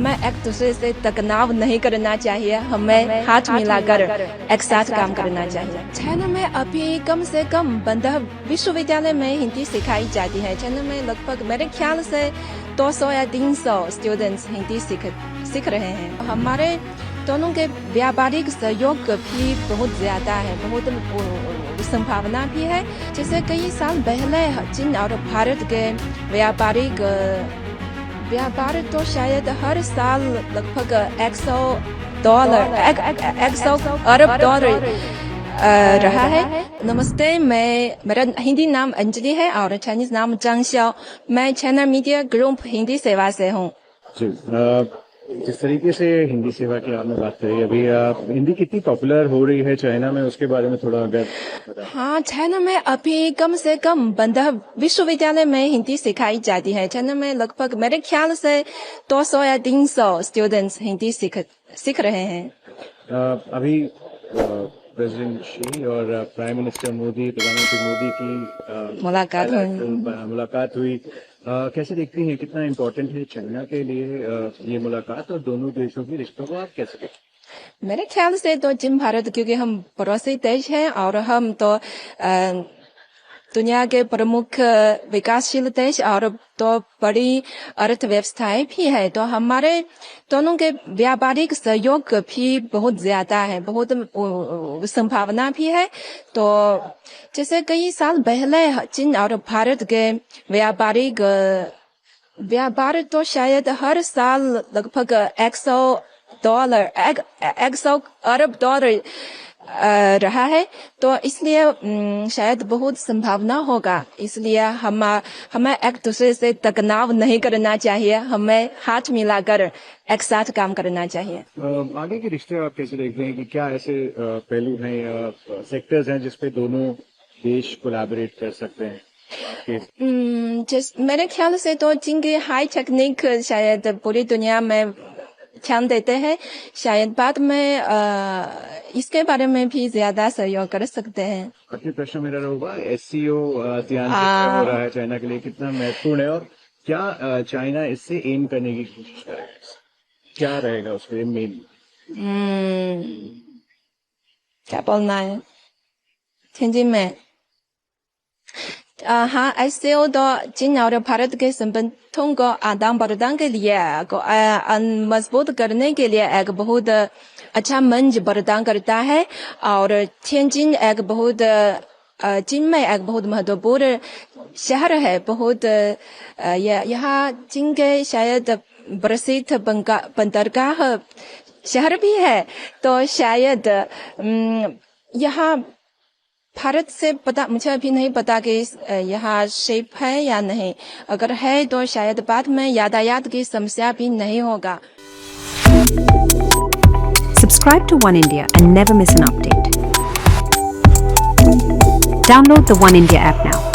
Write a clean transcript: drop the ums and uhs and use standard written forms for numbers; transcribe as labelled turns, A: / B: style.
A: हमें एक दूसरे से तनाव नहीं करना चाहिए, हमें हाथ मिलाकर एक साथ काम करना चाहिए। चाइना में अभी कम से कम 15 विश्वविद्यालय में हिंदी सिखाई जाती है। चाइना में लगभग मेरे ख्याल से 200 या 300 स्टूडेंट्स हिंदी सीख रहे हैं। हमारे दोनों के व्यापारिक सहयोग भी बहुत ज्यादा है, बहुत संभावना भी है। जैसे कई साल पहले चीन और भारत के व्यापार तो शायद हर साल लगभग $100 अरब डॉलर रहा है। नमस्ते, मेरा हिंदी नाम अंजलि है और चाइनीज नाम जांग xiao। मैं चाइना मीडिया ग्रुप हिंदी सेवा से हूँ।
B: जिस तरीके से हिंदी सेवा की आपने बात करी अभी, हिंदी कितनी पॉपुलर हो रही है चाइना में, उसके बारे में थोड़ा अगर बताएं।
A: हाँ, चाइना में अभी कम से कम 15 विश्वविद्यालय में हिंदी सिखाई जाती है। चाइना में लगभग मेरे ख्याल से 200 या 300 स्टूडेंट्स हिंदी सीख रहे हैं।
B: अभी प्रेसिडेंट शी और प्राइम मिनिस्टर मोदी, प्रधानमंत्री मोदी की मुलाकात हुई। कैसे देखती हैं, कितना इम्पोर्टेंट है चाइना के लिए ये मुलाकात और दोनों देशों के रिश्तों को आप कैसे देखते हैं?
A: मेरे ख्याल से तो चीन भारत, क्योंकि हम पड़ोसी देश हैं और हम तो दुनिया के प्रमुख विकासशील देश और तो बड़ी अर्थव्यवस्थाएं भी है, तो हमारे दोनों के व्यापारिक सहयोग भी बहुत ज्यादा है, बहुत संभावना भी है। तो जैसे कई साल पहले चीन और भारत के व्यापार तो शायद हर साल लगभग $100 अरब डॉलर रहा है। तो इसलिए शायद बहुत संभावना होगा। इसलिए हमें एक दूसरे से तनाव नहीं करना चाहिए, हमें हाथ मिलाकर एक साथ काम करना चाहिए।
B: आगे के रिश्ते आप कैसे देखते हैं कि क्या ऐसे पहलू हैं या सेक्टर्स हैं जिसपे दोनों देश कोलैबोरेट कर सकते हैं?
A: मेरे ख्याल से तो चीन की हाई टेक्निक शायद पूरी दुनिया में ध्यान देते हैं। शायद बाद में इसके बारे में भी ज्यादा सहयोग कर सकते हैं।
B: आखिरी प्रश्न मेरा होगा, SCO हो रहा है चाइना के लिए, कितना महत्वपूर्ण है और क्या चाइना इससे एम करने की कोशिश करेगा? क्या रहेगा उसके मेन?
A: क्या बोलना है हिंदी में? हाँ, SCO तो चीन और भारत के संबंधों को आदान प्रदान के लिए मजबूत करने के लिए एक बहुत अच्छा मंच प्रदान करता है। और तिanjin एक बहुत चीन में एक बहुत महत्वपूर्ण शहर है। बहुत यहाँ चीन के शायद प्रसिद्ध बंदरगाह शहर भी है। तो शायद यहाँ भारत से पता, मुझे अभी नहीं पता कि यहाँ शिप है या नहीं। अगर है तो शायद बाद में यातायात की समस्या भी नहीं होगा।
C: Subscribe to One India and never miss an update. Download the One India app now.